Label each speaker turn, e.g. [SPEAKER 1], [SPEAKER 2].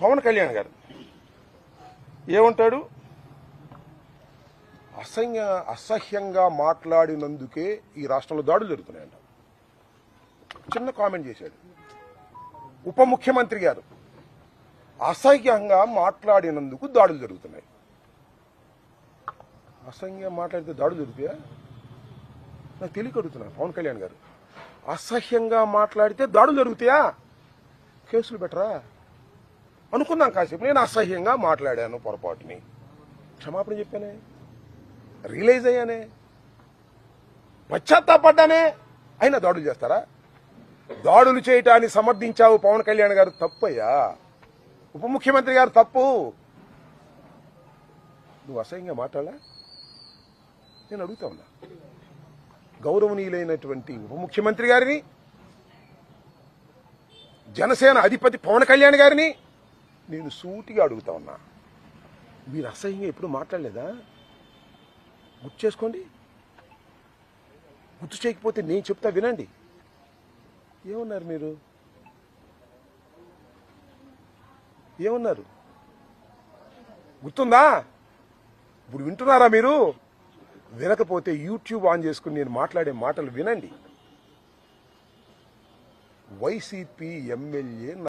[SPEAKER 1] పవన్ కళ్యాణ్ గారు ఏమంటాడు? అసహ్యంగా మాట్లాడినందుకే ఈ రాష్ట్రంలో దాడులు జరుగుతున్నాయంట. చిన్న కామెంట్ చేశాడు. ఉప ముఖ్యమంత్రి గారు అసహ్యంగా మాట్లాడినందుకు దాడులు జరుగుతున్నాయి. అసహ్యంగా మాట్లాడితే దాడులు జరుగుతాయా? నాకు తెలియక అడుగుతున్నాను పవన్ కళ్యాణ్ గారు. అసహ్యంగా మాట్లాడితే దాడులు జరుగుతాయా? కేసులు పెట్టరా అనుకున్నాం కాసేపు. నేను అసహ్యంగా మాట్లాడాను, పొరపాటుని క్షమాపణ చెప్పానే, రియలైజ్ అయ్యానే, పశ్చాత్తాపడ్డానే, అయినా దాడులు చేస్తారా? దాడులు చేయటాన్ని సమర్థించావు పవన్ కళ్యాణ్ గారు, తప్పయ్యా. ఉప ముఖ్యమంత్రి గారు తప్పు. నువ్వు అసహ్యంగా మాట్లాడలా? నేను అడుగుతా ఉన్నా. గౌరవనీయులైనటువంటి ఉప ముఖ్యమంత్రి గారిని, జనసేన అధిపతి పవన్ కళ్యాణ్ గారిని నేను సూటిగా అడుగుతా ఉన్నా. మీరు అసహ్యంగా ఎప్పుడు మాట్లాడలేదా? గుర్తు చేసుకోండి. గుర్తు చేయకపోతే నేను చెప్తా వినండి. ఏమన్నారు మీరు? ఏమన్నారు గుర్తుందా? ఇప్పుడు వింటున్నారా మీరు? వినకపోతే యూట్యూబ్ ఆన్ చేసుకుని నేను మాట్లాడే మాటలు వినండి. YCP MLA